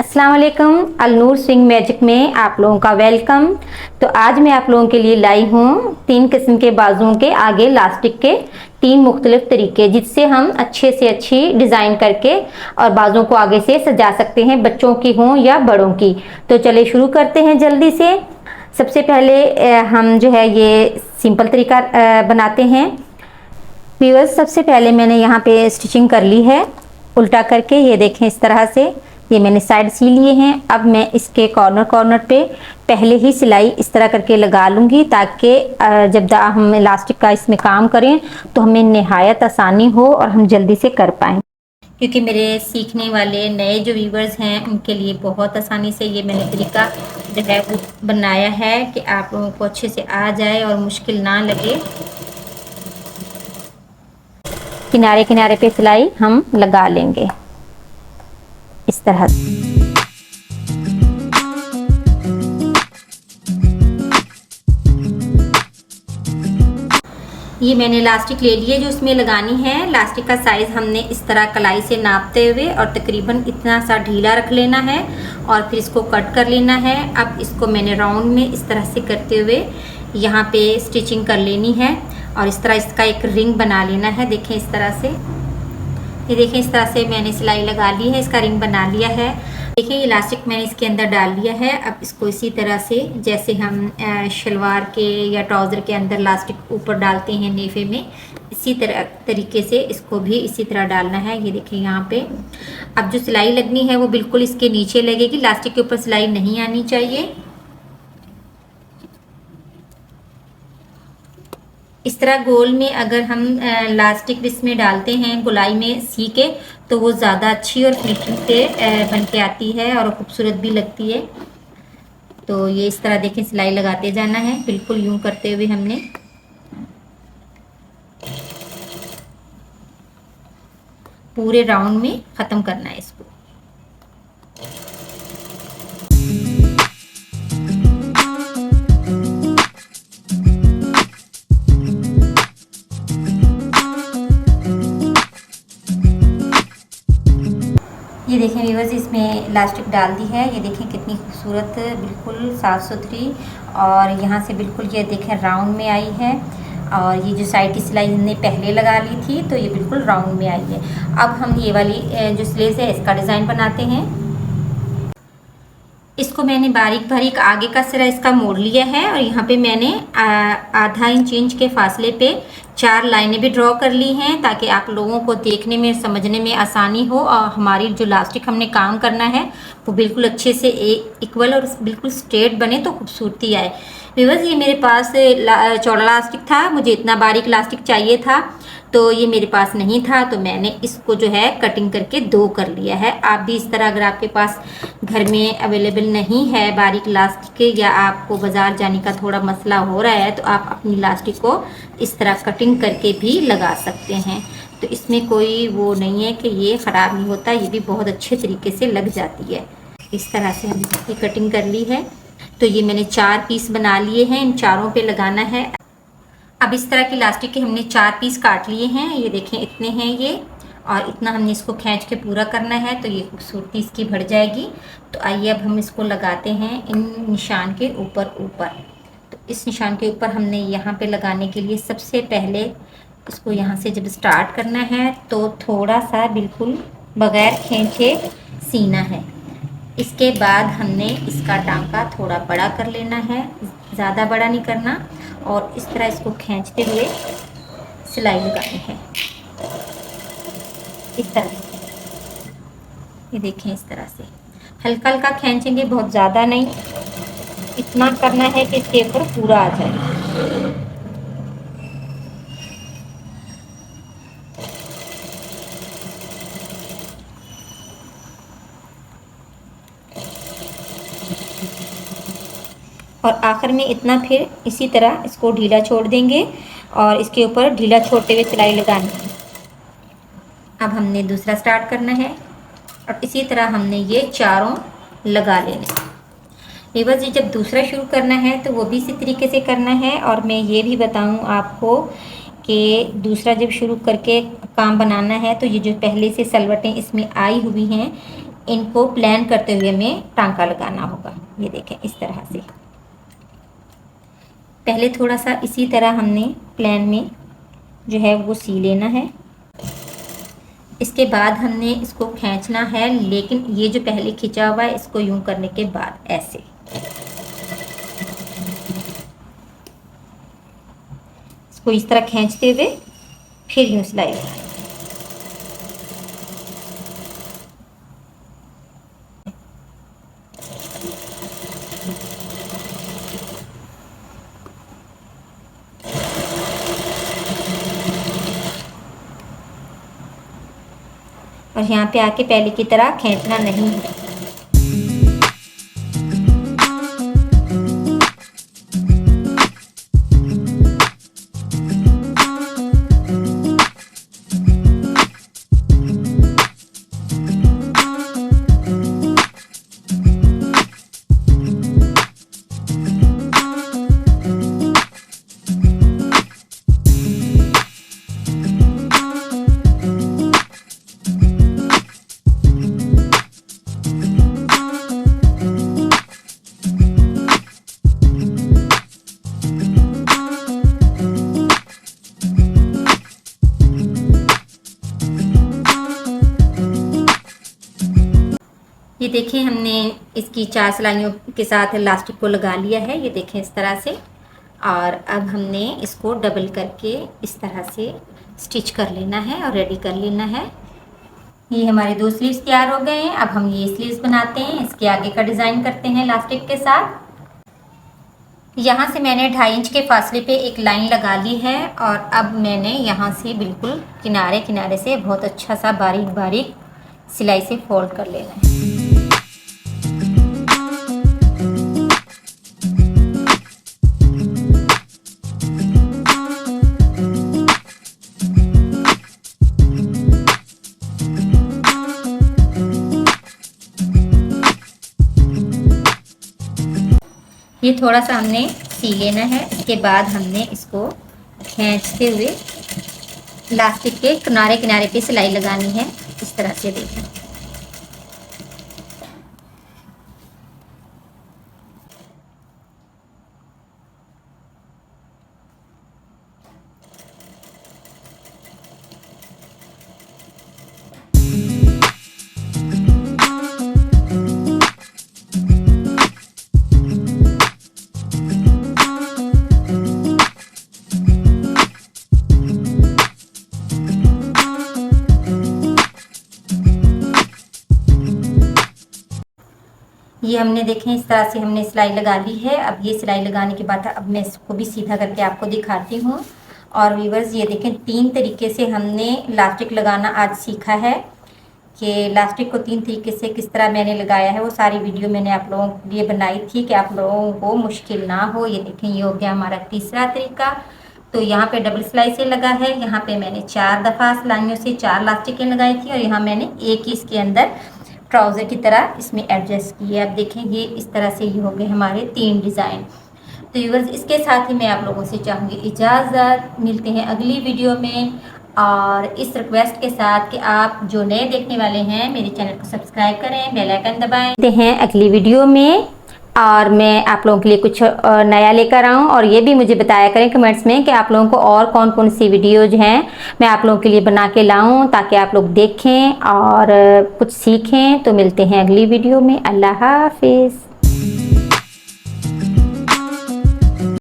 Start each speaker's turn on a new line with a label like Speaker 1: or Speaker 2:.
Speaker 1: अस्सलाम वालेकुम। Al Noor swing magic में आप लोगों का वेलकम। तो आज मैं आप लोगों के लिए लाई हूँ 3 किस्म के बाजुओं के आगे लास्टिक के 3 मुख्तलिफ तरीके, जिससे हम अच्छे से अच्छी डिज़ाइन करके और बाजुओं को आगे से सजा सकते हैं, बच्चों की हों या बड़ों की। तो चलिए शुरू करते हैं जल्दी से। सबसे पहले हम जो है ये सिंपल तरीका बनाते हैं। व्यूअर्स, सबसे पहले मैंने यहाँ पे स्टिचिंग कर ली है उल्टा करके। ये देखें, इस तरह से ये मैंने साइड सी लिए हैं। अब मैं इसके कॉर्नर पे पहले ही सिलाई इस तरह करके लगा लूँगी, ताकि जब हम इलास्टिक का इसमें काम करें तो हमें निहायत आसानी हो और हम जल्दी से कर पाएँ। क्योंकि मेरे सीखने वाले नए जो व्यूवर्स हैं उनके लिए बहुत आसानी से ये मैंने तरीका जो है वो बनाया है कि आप लोगों को अच्छे से आ जाए और मुश्किल ना लगे। किनारे किनारे पे सिलाई हम लगा लेंगे इस तरह से। ये मैंने इलास्टिक ले ली है जो इसमें लगानी है। इलास्टिक का साइज हमने इस तरह कलाई से नापते हुए और तकरीबन इतना सा ढीला रख लेना है और फिर इसको कट कर लेना है। अब इसको मैंने राउंड में इस तरह से करते हुए यहाँ पे स्टिचिंग कर लेनी है और इस तरह इसका एक रिंग बना लेना है। देखें इस तरह से, ये देखें इस तरह से मैंने सिलाई लगा ली है, इसका रिंग बना लिया है। देखिए इलास्टिक मैंने इसके अंदर डाल लिया है। अब इसको इसी तरह से जैसे हम शलवार के या ट्राउज़र के अंदर इलास्टिक ऊपर डालते हैं नेफे में, इसी तरह तरीके से इसको भी इसी तरह डालना है। ये देखिए यहाँ पे अब जो सिलाई लगनी है वो बिल्कुल इसके नीचे लगेगी, इलास्टिक के ऊपर सिलाई नहीं आनी चाहिए। इस तरह गोल में अगर हम इलास्टिक इसमें डालते हैं गोलाई में सी के, तो वो ज़्यादा अच्छी और फिनिशिंग से बन के आती है और खूबसूरत भी लगती है। तो ये इस तरह देखें सिलाई लगाते जाना है, बिल्कुल यूं करते हुए हमने पूरे राउंड में ख़त्म करना है इसको। ये देखें व्यूअर्स, इसमें इलास्टिक डाल दी है। ये देखें कितनी खूबसूरत, बिल्कुल साफ़ सुथरी, और यहाँ से बिल्कुल ये देखें राउंड में आई है। और ये जो साइड की सिलाई हमने पहले लगा ली थी तो ये बिल्कुल राउंड में आई है। अब हम ये वाली जो स्लीव्स है इसका डिज़ाइन बनाते हैं। इसको मैंने बारीक बारीक आगे का सिरा इसका मोड़ लिया है और यहाँ पे मैंने आधा इंच के फासले पे 4 लाइनें भी ड्रॉ कर ली हैं, ताकि आप लोगों को देखने में समझने में आसानी हो और हमारी जो इलास्टिक हमने काम करना है वो बिल्कुल अच्छे से इक्वल और बिल्कुल स्ट्रेट बने तो खूबसूरती आए। व्यूअर्स, ये मेरे पास चौड़ा इलास्टिक था, मुझे इतना बारीक इलास्टिक चाहिए था, तो ये मेरे पास नहीं था, तो मैंने इसको जो है कटिंग करके 2 कर लिया है। आप भी इस तरह, अगर आपके पास घर में अवेलेबल नहीं है बारीक इलास्टिक या आपको बाज़ार जाने का थोड़ा मसला हो रहा है, तो आप अपनी इलास्टिक को इस तरह कटिंग करके भी लगा सकते हैं। तो इसमें कोई वो नहीं है कि ये ख़राब नहीं होता, ये भी बहुत अच्छे तरीके से लग जाती है। इस तरह से हमने इसकी कटिंग कर ली है। तो ये मैंने 4 पीस बना लिए हैं, इन चारों पे लगाना है। अब इस तरह की इलास्टिक के हमने 4 पीस काट लिए हैं। ये देखें इतने हैं ये, और इतना हमने इसको खींच के पूरा करना है तो ये खूबसूरती इसकी बढ़ जाएगी। तो आइए अब हम इसको लगाते हैं इन निशान के ऊपर। तो इस निशान के ऊपर हमने यहाँ पे लगाने के लिए सबसे पहले इसको यहाँ से जब स्टार्ट करना है तो थोड़ा सा बिल्कुल बग़ैर खींचे सीना है। इसके बाद हमने इसका टांका थोड़ा बड़ा कर लेना है, ज़्यादा बड़ा नहीं करना, और इस तरह इसको खींचते हुए सिलाई लगानी है इस तरह से। ये देखें इस तरह से हल्का हल्का खींचेंगे, बहुत ज़्यादा नहीं, इतना करना है कि इसके ऊपर पूरा आ जाए। और आखिर में इतना फिर इसी तरह इसको ढीला छोड़ देंगे और इसके ऊपर ढीला छोड़ते हुए सिलाई लगानी है। अब हमने दूसरा स्टार्ट करना है और इसी तरह हमने ये चारों लगा लेने। ये बस ये जब दूसरा शुरू करना है तो वो भी इसी तरीके से करना है। और मैं ये भी बताऊं आपको कि दूसरा जब शुरू करके काम बनाना है तो ये जो पहले से सलवटें इसमें आई हुई हैं, इनको प्लान करते हुए हमें टांका लगाना होगा। ये देखें इस तरह से। पहले थोड़ा सा इसी तरह हमने प्लान में जो है वो सी लेना है। इसके बाद हमने इसको खींचना है, लेकिन ये जो पहले खिंचा हुआ है इसको यूं करने के बाद ऐसे इसको इस तरह खींचते हुए फिर यूं सिलाई लगाएं। और यहाँ पे आके पहले की तरह खींचना नहीं है। ये देखिए हमने इसकी 4 सिलाइयों के साथ इलास्टिक को लगा लिया है, ये देखें इस तरह से। और अब हमने इसको डबल करके इस तरह से स्टिच कर लेना है और रेडी कर लेना है। ये हमारे 2 स्लीव्स तैयार हो गए हैं। अब हम ये स्लीव्स बनाते हैं, इसके आगे का डिज़ाइन करते हैं इलास्टिक के साथ। यहाँ से मैंने 2.5 इंच के फासले पे एक लाइन लगा ली है और अब मैंने यहाँ से बिल्कुल किनारे किनारे से बहुत अच्छा सा बारीक बारीक सिलाई से फोल्ड कर लेना है। ये थोड़ा सा हमने सी लेना है। इसके बाद हमने इसको खींचते हुए इलास्टिक के किनारे किनारे पे सिलाई लगानी है, इस तरह से देखें। ये हमने देखें इस तरह से हमने सिलाई लगा ली है। अब ये सिलाई लगाने के बाद अब मैं इसको भी सीधा करके आपको दिखाती हूँ। और व्यूअर्स ये देखें 3 तरीके से हमने इलास्टिक लगाना आज सीखा है कि इलास्टिक को 3 तरीके से किस तरह मैंने लगाया है। वो सारी वीडियो मैंने आप लोगों के लिए बनाई थी कि आप लोगों को मुश्किल ना हो। ये देखें ये हो गया हमारा तीसरा तरीका। तो यहाँ पे डबल सिलाई से लगा है, यहाँ पे मैंने 4 दफ़ा सिलाइयों से 4 इलास्टिकें लगाई थी और यहाँ मैंने एक ही इसके अंदर ट्राउज़र की तरह इसमें एडजस्ट किए। अब देखें ये इस तरह से ये हो गए हमारे 3 डिज़ाइन। तो व्यूअर्स इसके साथ ही मैं आप लोगों से चाहूँगी इजाज़त। मिलते हैं अगली वीडियो में और इस रिक्वेस्ट के साथ कि आप जो नए देखने वाले हैं मेरे चैनल को सब्सक्राइब करें, बेल आइकन दबाएं। मिलते हैं अगली वीडियो में और मैं आप लोगों के लिए कुछ नया लेकर आऊँ। और ये भी मुझे बताया करें कमेंट्स में कि आप लोगों को और कौन कौन सी वीडियोज हैं मैं आप लोगों के लिए बना के लाऊं ताकि आप लोग देखें और कुछ सीखें। तो मिलते हैं अगली वीडियो में। अल्लाह हाफिज़।